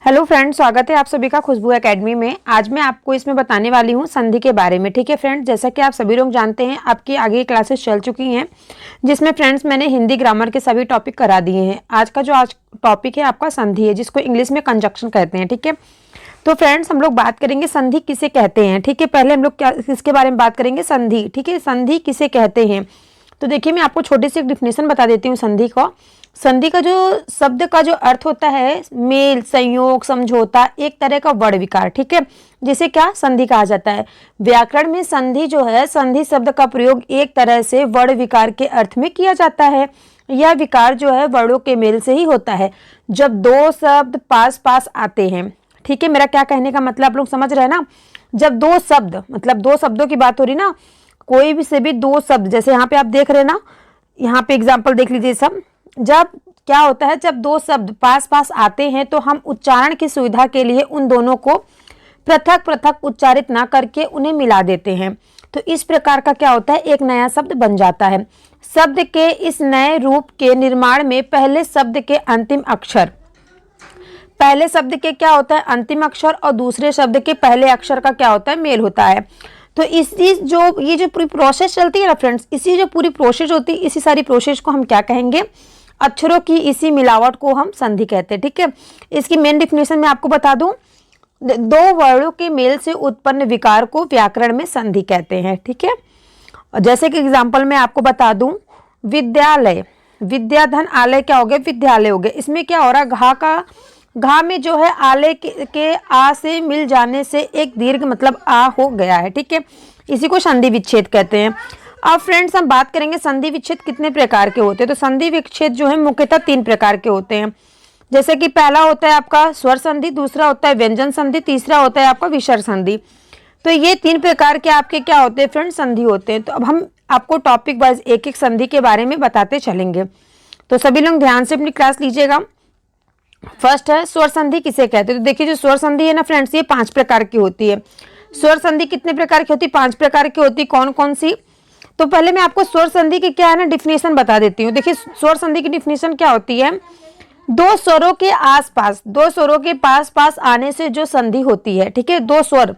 Hello friends, स्वागत है आप सभी का खुशबू एकेडमी में। आज मैं आपको इसमें बताने वाली हूँ संधि के बारे में। ठीक है फ्रेंड्स, जैसा कि आप सभी लोग जानते हैं आपकी आगे क्लासेस चल चुकी हैं जिसमें फ्रेंड्स मैंने हिंदी ग्रामर के सभी टॉपिक करा दिए हैं। आज का जो टॉपिक है आपका संधि है, जिसको इंग्लिश में कंजक्शन कहते हैं। ठीक है, तो फ्रेंड्स हम लोग बात करेंगे संधि किसे कहते हैं। ठीक है, पहले हम लोग क्या इसके बारे में बात करेंगे, संधि। ठीक है, संधि किसे कहते हैं। तो देखिए मैं आपको छोटी सी एक डिफिनेशन बता देती हूँ संधि का। संधि का जो शब्द का जो अर्थ होता है मेल, संयोग, समझौता, एक तरह का वर्ण विकार। ठीक है, जिसे क्या संधि कहा जाता है। व्याकरण में संधि जो है, संधि शब्द का प्रयोग एक तरह से वर्ण विकार के अर्थ में किया जाता है। यह विकार जो है वर्णों के मेल से ही होता है जब दो शब्द पास पास आते हैं। ठीक है, मेरा क्या कहने का मतलब आप लोग समझ रहे हैं ना। जब दो शब्द, मतलब दो शब्दों की बात हो रही ना, कोई भी से भी दो शब्द, जैसे यहाँ पे आप देख रहे हैं ना, यहाँ पे एग्जाम्पल देख लीजिए सब। जब क्या होता है, जब दो शब्द पास पास आते हैं तो हम उच्चारण की सुविधा के लिए उन दोनों को पृथक पृथक उच्चारित ना करके उन्हें मिला देते हैं। तो इस प्रकार का क्या होता है, एक नया शब्द बन जाता है। शब्द के इस नए रूप के निर्माण में पहले शब्द के अंतिम अक्षर, पहले शब्द के क्या होता है अंतिम अक्षर, और दूसरे शब्द के पहले अक्षर का क्या होता है मेल होता है। तो इसी जो ये जो पूरी प्रोसेस चलती है ना फ्रेंड्स, इसी जो पूरी प्रोसेस होती है, इसी सारी प्रोसेस को हम क्या कहेंगे, अक्षरों की इसी मिलावट को हम संधि कहते हैं। ठीक है, इसकी मेन डिफिनेशन मैं आपको बता दूं, दो वर्णों के मेल से उत्पन्न विकार को व्याकरण में संधि कहते हैं। ठीक है, जैसे कि एग्जांपल मैं आपको बता दूं, विद्यालय, विद्याधन आलय क्या हो गया, विद्यालय हो गया। इसमें क्या हो रहा है, घा में जो है आले के आ से मिल जाने से एक दीर्घ मतलब आ हो गया है। ठीक है, इसी को संधि विच्छेद कहते हैं। अब फ्रेंड्स हम बात करेंगे संधि विच्छेद कितने प्रकार के होते हैं। तो संधि विच्छेद जो है मुख्यतः 3 प्रकार के होते हैं। जैसे कि पहला होता है आपका स्वर संधि, दूसरा होता है व्यंजन संधि, तीसरा होता है आपका विसर्ग संधि। तो ये 3 प्रकार के आपके क्या होते हैं फ्रेंड्स, संधि होते हैं। तो अब हम आपको टॉपिक वाइज एक एक संधि के बारे में बताते चलेंगे। तो सभी लोग ध्यान से अपनी क्लास लीजिएगा। फर्स्ट है स्वर संधि किसे कहते हैं। तो देखिए जो स्वर संधि है ना फ्रेंड्स, ये 5 प्रकार की होती है। स्वर संधि कितने प्रकार की होती है, 5 प्रकार की होती है। कौन कौन सी, तो पहले मैं आपको स्वर संधि की क्या है ना डिफिनेशन बता देती हूँ। देखिए स्वर संधि की डिफिनेशन क्या होती है, दो स्वरों के आसपास, दो स्वरों के पास पास आने से जो संधि होती है। ठीक है, दो स्वर,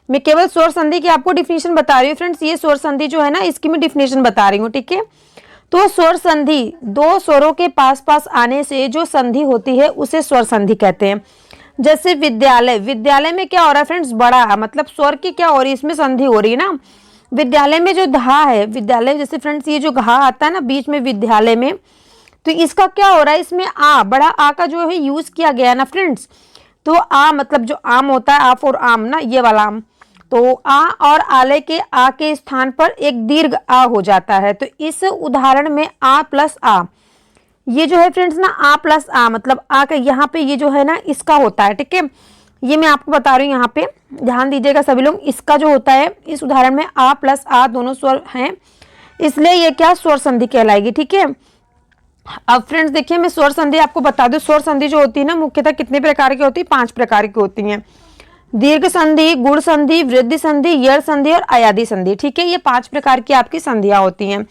मैं केवल स्वर संधि की आपको डिफिनेशन बता रही हूँ फ्रेंड्स। ये स्वर संधि जो है ना, इसकी मैं डिफिनेशन बता रही हूँ। ठीक है, तो स्वर संधि दो स्वरों के पास पास आने से जो संधि होती है उसे स्वर संधि कहते हैं। जैसे विद्यालय, विद्यालय में क्या हो रहा है फ्रेंड्स, बड़ा मतलब स्वर की क्या हो रही है, इसमें संधि हो रही है ना। विद्यालय में जो धा है, विद्यालय जैसे फ्रेंड्स ये जो घा आता है ना बीच में विद्यालय में, तो इसका क्या हो रहा है, इसमें आ, बड़ा आ का जो है यूज किया गया ना फ्रेंड्स। तो आ मतलब जो आम होता है, आ फॉर आम ना, ये वाला आम, तो आ और आलय के आ के स्थान पर एक दीर्घ आ हो जाता है। तो इस उदाहरण में आ प्लस आ, ये जो है फ्रेंड्स ना आ प्लस आ मतलब आ का यहाँ पे ये जो है ना इसका होता है। ठीक है, ये मैं आपको बता रही हूँ, यहाँ पे ध्यान दीजिएगा सभी लोग। इसका जो होता है इस उदाहरण में आ प्लस आ दोनों स्वर हैं, इसलिए ये क्या स्वर संधि कहलाएगी। ठीक है, अब फ्रेंड्स देखिए मैं स्वर संधि आपको बता दूं, स्वर संधि जो होती है ना मुख्यतः कितने प्रकार की होती है, 5 प्रकार की होती हैं। दीर्घ संधि, गुण संधि, वृद्धि संधि, यड़ संधि और अयादि संधि। ठीक है, ये 5 प्रकार की आपकी संधियां होती हैं।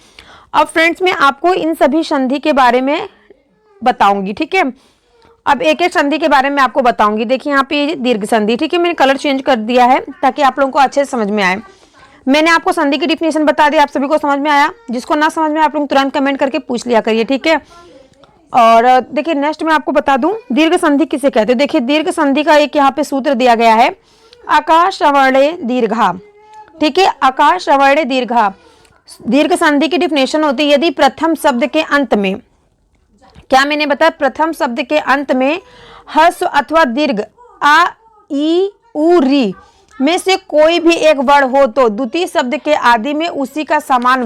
अब फ्रेंड्स मैं आपको इन सभी संधि के बारे में बताऊंगी। ठीक है, अब एक एक संधि के बारे में आपको बताऊंगी। देखिए यहाँ पे दीर्घ संधि, ठीक है, मैंने कलर चेंज कर दिया है ताकि आप लोगों को अच्छे से समझ में आए। मैंने आपको संधि की डिफिनेशन बता दी, आप सभी को समझ में आया। जिसको ना समझ में आप लोग तुरंत कमेंट करके पूछ लिया करिए। ठीक है, और देखिए नेक्स्ट मैं आपको बता दूं दीर्घ संधि किसे कहते हैं। देखिए दीर्घ संधि का एक यहाँ पे सूत्र दिया गया है, आकाश अवर्णे दीर्घा। ठीक है, आकाश अवर्णे दीर्घा दीर्घ संधि की डिफिनेशन होती है, यदि प्रथम शब्द के अंत में, क्या मैंने बताया, प्रथम शब्द के अंत में ह्रस्व अथवा दीर्घ आ, ई, उ, री में से कोई भी एक वर्ण हो तो द्वितीय शब्द के आदि में उसी का समान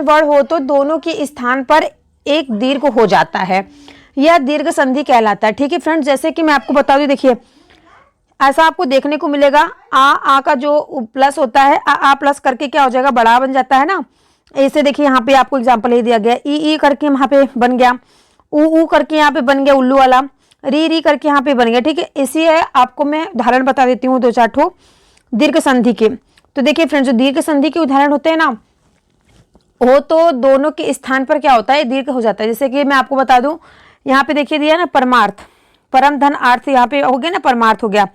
वर्ण हो तो दोनों के स्थान पर एक दीर्घ हो जाता है। यह दीर्घ संधि कहलाता है। ठीक है फ्रेंड्स, जैसे कि मैं आपको बता दूं, देखिए ऐसा आपको देखने को मिलेगा, आ का जो प्लस होता है, आ प्लस करके क्या हो जाएगा, बड़ा बन जाता है ना। ऐसे देखिए यहाँ पे आपको एग्जाम्पल ही दिया गया, ई करके यहाँ पे बन गया, ऊ करके यहाँ पे बन गया उल्लू वाला, री करके यहाँ पे बन गया। ठीक है, इसी है आपको मैं उदाहरण बता देती हूँ 2-4 ठो दीर्घ संधि के। तो देखिए फ्रेंड्स जो दीर्घ संधि के उदाहरण होते हैं ना, हो तो दोनों के स्थान पर क्या होता है, दीर्घ हो जाता है। जैसे कि मैं आपको बता दूं, यहाँ पे देखिए दिया ना परमार्थ, परम धन अर्थ, यहाँ पे हो गया ना परमार्थ हो गया।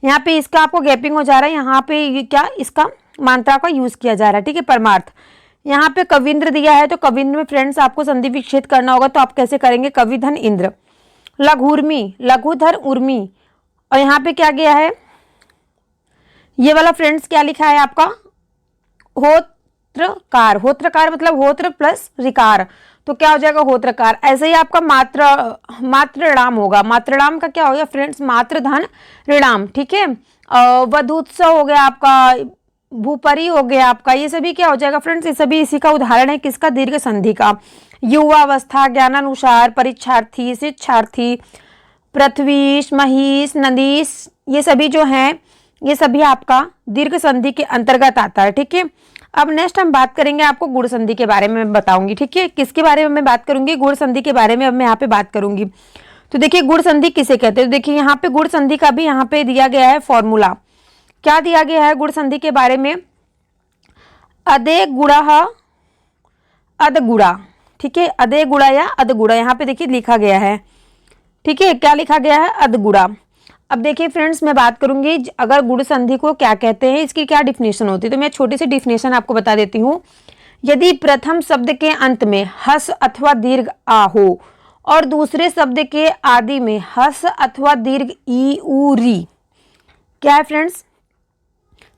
यहाँ पे इसका आपको गैपिंग हो जा रहा है, यहाँ पे ये क्या इसका मात्रा का यूज किया जा रहा है, ठीक है, परमार्थ। यहाँ पे कविंद्र दिया है, तो कविंद्र में फ्रेंड्स आपको संधि विच्छेद करना होगा, तो आप कैसे करेंगे, कविधन इंद्र। लघुर्मी, लघुधर उर्मी, और यहाँ पे क्या गया है, ये वाला फ्रेंड्स क्या लिखा है आपका, होत्रकार, होत्रकार मतलब होत्र प्लस रिकार, तो क्या हो जाएगा होत्रकार। ऐसे ही आपका मातृणाम होगा, मातृणाम का क्या हो गया फ्रेंड्स, मातृ धन ऋणाम, ठीक है। वधूत्सव हो गया आपका, भूपरी हो गया आपका, ये सभी क्या हो जाएगा फ्रेंड्स, ये सभी इसी का उदाहरण है, किसका, दीर्घ संधि का। युवावस्था, ज्ञानानुसार, परीक्षार्थी, शिक्षार्थी, पृथ्वीश, महिष, नदीश, ये सभी जो हैं ये सभी आपका दीर्घ संधि के अंतर्गत आता है, ठीक है। अब नेक्स्ट हम बात करेंगे, आपको गुण संधि के बारे में बताऊंगी, ठीक है। किसके बारे में मैं बात करूंगी, गुण संधि के बारे में अब मैं यहाँ पे बात करूंगी। तो देखिए गुण संधि किसे कहते हैं, तो देखिए यहाँ पे गुण संधि का भी यहाँ पे दिया गया है फॉर्मूला। क्या दिया गया है गुण संधि के बारे में, अदे गुणा अदगुणा, ठीक है, अदे गुणा या अदगुणा, यहाँ पे देखिए लिखा गया है, ठीक है, क्या लिखा गया है, अदगुणा। अब देखिए फ्रेंड्स मैं बात करूंगी अगर गुण संधि को क्या कहते हैं, इसकी क्या डिफिनेशन होती है, तो मैं छोटी सी डिफिनेशन आपको बता देती हूँ। यदि प्रथम शब्द के अंत में हस अथवा दीर्घ आ हो और दूसरे शब्द के आदि में हस अथवा दीर्घ ई उ री, क्या है फ्रेंड्स,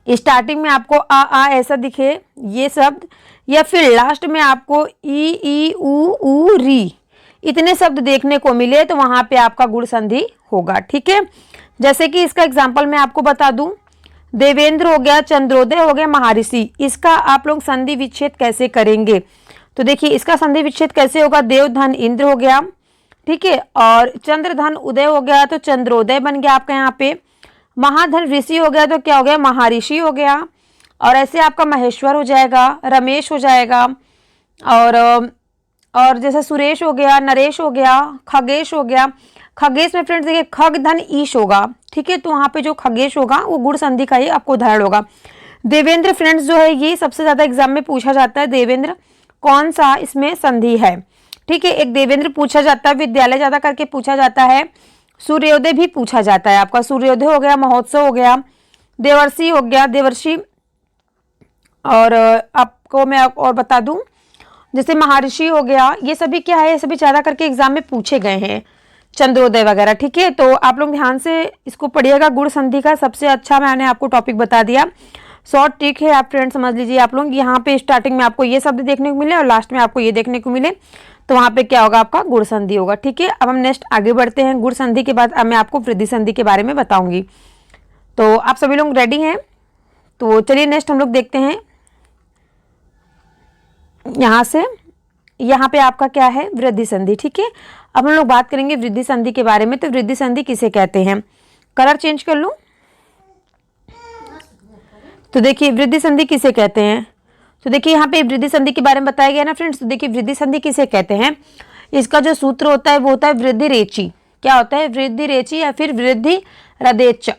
स्टार्टिंग में आपको आ ऐसा दिखे ये शब्द, या फिर लास्ट में आपको ई उ री, इतने शब्द देखने को मिले तो वहां पे आपका गुण संधि होगा, ठीक है। जैसे कि इसका एग्जांपल मैं आपको बता दूं, देवेंद्र हो गया, चंद्रोदय हो गया, महर्षि, इसका आप लोग संधि विच्छेद कैसे करेंगे, तो देखिए इसका संधि विच्छेद कैसे होगा, देव धन इंद्र हो गया, ठीक है, और चंद्र धन उदय हो गया तो चंद्रोदय बन गया आपका यहाँ पे, महाधन ऋषि हो गया तो क्या हो गया, महर्षि हो गया, और ऐसे आपका महेश्वर हो जाएगा, रमेश हो जाएगा, और जैसे सुरेश हो गया, नरेश हो गया, खगेश हो गया। खगेश में फ्रेंड्स देखिए खग धन ईश होगा, ठीक है, तो वहां पे जो खगेश होगा वो गुण संधि का ही आपको उदाहरण होगा। देवेंद्र फ्रेंड्स जो है ये सबसे ज्यादा एग्जाम में पूछा जाता है, देवेंद्र कौन सा इसमें संधि है, ठीक है, एक देवेंद्र पूछा जाता है, विद्यालय ज्यादा करके पूछा जाता है, सूर्योदय भी पूछा जाता है आपका, सूर्योदय हो गया, महोत्सव हो गया, देवर्षि हो गया, देवर्षि, और आपको मैं और बता दूं जैसे महर्षि हो गया, ये सभी क्या है, ये सभी ज्यादा करके एग्जाम में पूछे गए हैं, चंद्रोदय वगैरह, ठीक है। तो आप लोग ध्यान से इसको पढ़िएगा, गुण संधि का सबसे अच्छा मैंने आपको टॉपिक बता दिया, शॉर्ट ट्रिक है, आप फ्रेंड समझ लीजिए। आप लोग यहाँ पे स्टार्टिंग में आपको ये शब्द देखने को मिले और लास्ट में आपको ये देखने को मिले, तो वहाँ पे क्या होगा, आपका गुण संधि होगा, ठीक है। अब हम नेक्स्ट आगे बढ़ते हैं, गुण संधि के बाद अब मैं आपको वृद्धि संधि के बारे में बताऊंगी। तो आप सभी लोग रेडी हैं, तो चलिए नेक्स्ट हम लोग देखते हैं। यहाँ से यहाँ पे आपका क्या है, वृद्धि संधि, ठीक है। अब हम लोग बात करेंगे वृद्धि संधि के बारे में। तो वृद्धि संधि किसे कहते हैं, कलर चेंज कर लूं, तो देखिए वृद्धि संधि किसे कहते हैं, तो देखिए यहाँ पे वृद्धि संधि के बारे में बताया गया ना फ्रेंड्स। तो देखिए वृद्धि संधि किसे कहते हैं, इसका जो सूत्र होता है वो होता है वृद्धि रेची, क्या होता है, वृद्धि रेची या फिर वृद्धि रदेच,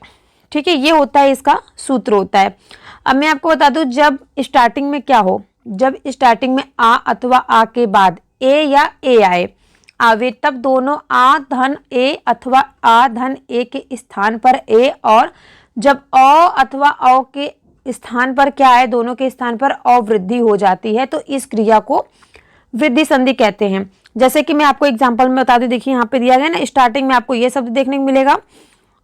ठीक है, ये होता है इसका सूत्र होता है। अब मैं आपको बता दूं, जब स्टार्टिंग में क्या हो, जब स्टार्टिंग में आ अथवा आ के बाद ए या ए आवे, तब दोनों आ धन ए अथवा आ धन ए के स्थान पर ए, और जब अ अथवा अ के स्थान पर क्या है, दोनों के स्थान पर अवृद्धि हो जाती है, तो इस क्रिया को वृद्धि संधि कहते हैं। जैसे कि मैं आपको एग्जांपल में बता दूं, देखिए यहाँ पे दिया गया ना, स्टार्टिंग में आपको ये शब्द देखने को मिलेगा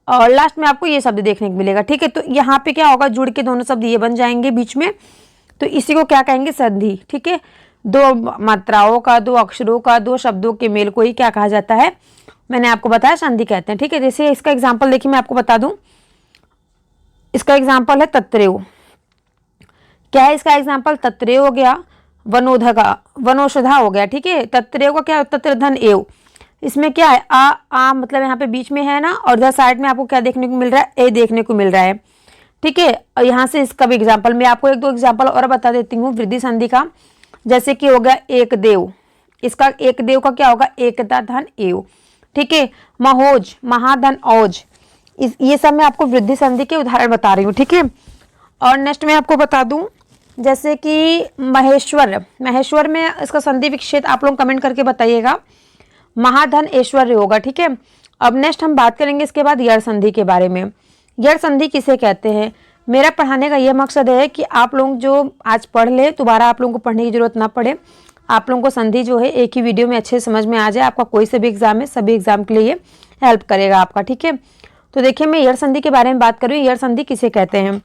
और लास्ट में आपको ये शब्द देखने को मिलेगा, ठीक है। तो यहाँ पे क्या होगा, जुड़ के दोनों शब्द ये बन जाएंगे बीच में, तो इसी को क्या कहेंगे, संधि, ठीक है। दो मात्राओं का, दो अक्षरों का, दो शब्दों के मेल को ही क्या कहा जाता है, मैंने आपको बताया संधि कहते हैं, ठीक है। जैसे इसका एग्जांपल देखिए मैं आपको बता दूं, इसका एग्जांपल है तत्रेव, क्या है इसका एग्जांपल, तत्रेव हो गया, वनोधगा वनौषधा हो गया, ठीक है। तत्रेव का क्या, तत्र धन एव, इसमें क्या है, आ मतलब यहाँ पे बीच में है ना, और इधर साइड में आपको क्या देखने को मिल रहा है, ए देखने को मिल रहा है, ठीक है। और यहाँ से इसका भी एग्जाम्पल मैं आपको एक दो एग्जाम्पल और बता देती हूँ वृद्धि संधि का। जैसे कि हो गया एक देव, इसका एक देव का क्या होगा, एकता धन एव, ठीक है। महोज, महाधन औज, ये सब मैं आपको वृद्धि संधि के उदाहरण बता रही हूँ, ठीक है। और नेक्स्ट मैं आपको बता दूं, जैसे कि महेश्वर, महेश्वर में इसका संधि विच्छेद आप लोग कमेंट करके बताइएगा। महाधन ऐश्वर्य होगा। ठीक है, अब नेक्स्ट हम बात करेंगे इसके बाद यड़ संधि के बारे में। यड़ संधि किसे कहते हैं? मेरा पढ़ाने का यह मकसद है कि आप लोग जो आज पढ़ ले, दोबारा आप लोगों को पढ़ने की जरूरत ना पड़े। आप लोगों को संधि जो है एक ही वीडियो में अच्छे समझ में आ जाए। आपका कोई से भी एग्जाम है, सभी एग्जाम के लिए ये हेल्प करेगा आपका। ठीक है, तो देखिए मैं यड़ संधि के बारे में बात कर रही हूँ। यड़ संधि किसे कहते हैं?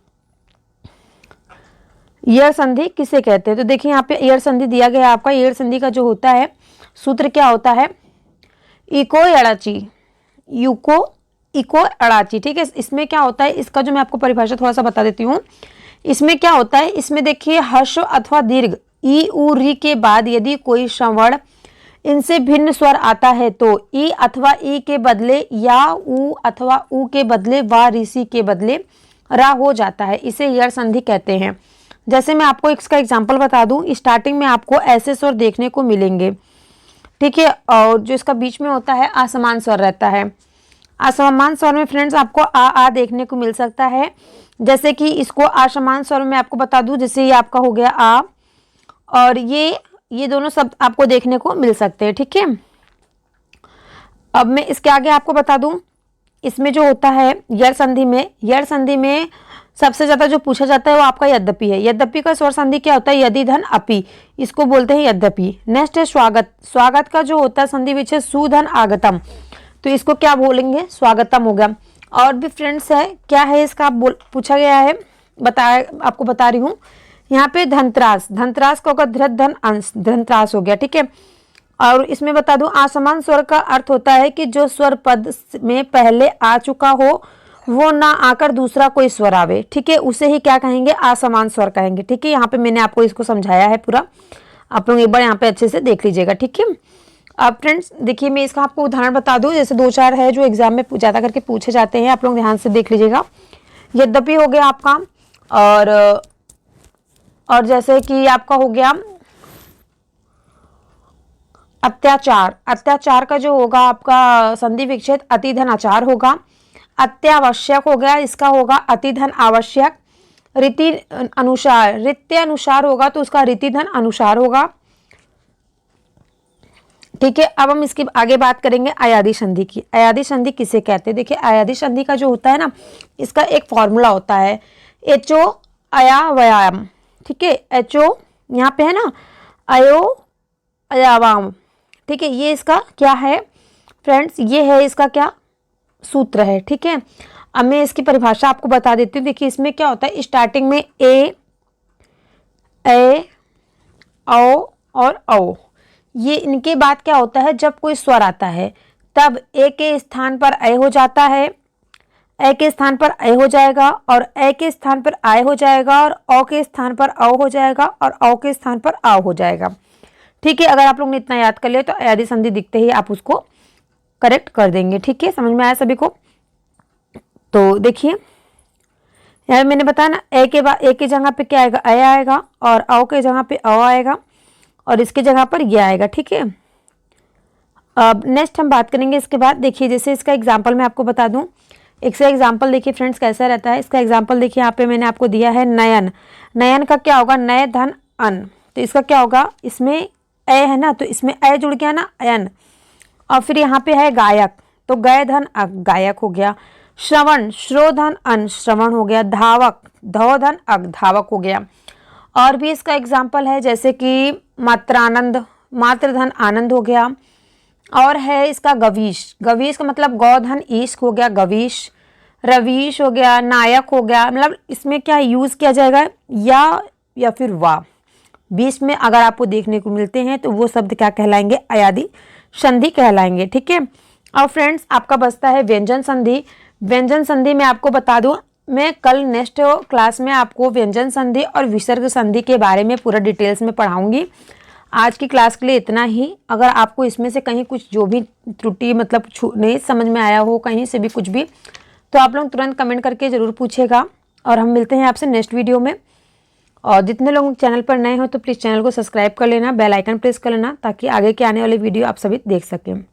यड़ संधि किसे कहते हैं? तो देखिए यहाँ पे यड़ संधि दिया गया है आपका। यड़ संधि का जो होता है सूत्र क्या होता है? इको अड़ाची, यूको इको अड़ाची। ठीक है, इसमें क्या होता है, इसका जो मैं आपको परिभाषा थोड़ा सा बता देती हूँ। इसमें क्या होता है, इसमें देखिए हर्ष अथवा दीर्घ ई उ री के बाद यदि कोई श्रवण इनसे भिन्न स्वर आता है तो ई अथवा ई के बदले या उ अथवा उ के बदले व ऋषि के बदले रा हो जाता है। इसे यड़ संधि कहते हैं। जैसे मैं आपको इसका एग्जाम्पल बता दूं, स्टार्टिंग में आपको ऐसे स्वर देखने को मिलेंगे। ठीक है, और जो इसका बीच में होता है असमान स्वर रहता है। असमान स्वर में फ्रेंड्स आपको आ देखने को मिल सकता है। जैसे कि इसको असमान स्वर में आपको बता दूं, जैसे ये आपका हो गया आ, और ये दोनों शब्द आपको देखने को मिल सकते हैं। ठीक है, अब मैं इसके आगे आपको बता दूं, इसमें जो होता है यड़ संधि में सबसे ज्यादा जो पूछा जाता है वो आपका यद्यपि है। यद्यपि का स्वर संधि क्या होता है? यदि धन अपि, इसको बोलते हैं यद्यपि। नेक्स्ट है स्वागत। स्वागत का जो होता है संधि विच्छेद सुधन आगतम, तो इसको क्या बोलेंगे? स्वागतम हो गया। और भी फ्रेंड्स है, क्या है इसका पूछा गया है, आपको बता रही हूँ। यहाँ पे धनत्रास, धनत्रास का होगा धृत धन अंश, धनत्रास हो गया। ठीक है, और इसमें बता दूं असमान स्वर का अर्थ होता है कि जो स्वर पद में पहले आ चुका हो वो ना आकर दूसरा कोई स्वर आवे। ठीक है, उसे ही क्या कहेंगे? असमान स्वर कहेंगे। ठीक है, यहाँ पे मैंने आपको इसको समझाया है पूरा, आप लोग एक बार यहाँ पे अच्छे से देख लीजिएगा। ठीक है, अब फ्रेंड्स देखिए मैं इसका आपको उदाहरण बता दूं, जैसे 2-4 है जो एग्जाम में ज्यादा करके पूछे जाते हैं, आप लोग ध्यान से देख लीजिएगा। यद्यपि हो गया आपका, और जैसे कि आपका हो गया अत्याचार। अत्याचार का जो होगा आपका संधि विच्छेद अतिधन आचार होगा। अत्यावश्यक हो गया, इसका होगा अतिधन आवश्यक। रीति अनुसार, रीत्य अनुसार होगा तो उसका रीतिधन अनुसार होगा। ठीक है, अब हम इसकी आगे बात करेंगे अयादि संधि की। अयादि संधि किसे कहते हैं? देखिए अयादि संधि का जो होता है ना, इसका एक फॉर्मूला होता है एचो अया व्यायाम। ठीक है, एचो यहाँ पे है ना, अयो अयावाम। ठीक है, ये इसका क्या है फ्रेंड्स? ये है इसका क्या सूत्र है। ठीक है, अब मैं इसकी परिभाषा आपको बता देती हूँ। देखिए इसमें क्या होता है, स्टार्टिंग में ए औ और औ, ये इनके बाद क्या होता है, जब कोई स्वर आता है तब ए के स्थान पर ए हो जाता है, ए के स्थान पर ए हो जाएगा, और ए के स्थान पर आय हो जाएगा, और औ के स्थान पर औ हो जाएगा, और औ के स्थान पर आ हो जाएगा। ठीक है, अगर आप लोग ने इतना याद कर लिया तो अयादि संधि दिखते ही आप उसको करेक्ट कर देंगे। ठीक है, समझ में आया सभी को? तो देखिए यहाँ मैंने बताया ना, ए के बाद ए की जगह पे क्या आएगा? ए आएगा, और औ के जगह पे औ आएगा, और इसकी जगह पर ये आएगा। ठीक है, अब नेक्स्ट हम बात करेंगे इसके बाद। देखिए जैसे इसका एग्जाम्पल मैं आपको बता दूं, इसका एग्जाम्पल देखिए फ्रेंड्स कैसा रहता है। इसका एग्जाम्पल देखिए यहाँ पे मैंने आपको दिया है नयन। नयन का क्या होगा? नय धन अन, तो इसका क्या होगा? इसमें ए है ना, तो इसमें ए जुड़ गया ना, अयन। और फिर यहाँ पे है गायक, तो गय धन अग, गायक हो गया। श्रवण, श्रो धन अन, श्रवण हो गया। धावक, धव धन अग, धावक हो गया। और भी इसका एग्जाम्पल है जैसे कि मात्रानंद, मात्र धन आनंद हो गया। और है इसका गवीश, गवीश का मतलब गौधन ईश्क हो गया, गवीश। रवीश हो गया, नायक हो गया। मतलब इसमें क्या यूज किया जाएगा? या फिर वाह, बीच में अगर आपको देखने को मिलते हैं तो वो शब्द क्या कहलाएंगे? अयादि संधि कहलाएंगे। ठीक है, और फ्रेंड्स आपका बचता है व्यंजन संधि। व्यंजन संधि में आपको बता दूं, मैं कल नेक्स्ट क्लास में आपको व्यंजन संधि और विसर्ग संधि के बारे में पूरा डिटेल्स में पढ़ाऊंगी। आज की क्लास के लिए इतना ही। अगर आपको इसमें से कहीं कुछ जो भी त्रुटि मतलब नहीं समझ में आया हो, कहीं से भी कुछ भी, तो आप लोग तुरंत कमेंट करके ज़रूर पूछेगा। और हम मिलते हैं आपसे नेक्स्ट वीडियो में। और जितने लोग चैनल पर नए हो तो प्लीज़ चैनल को सब्सक्राइब कर लेना, बेल आइकन प्रेस कर लेना, ताकि आगे के आने वाले वीडियो आप सभी देख सकें।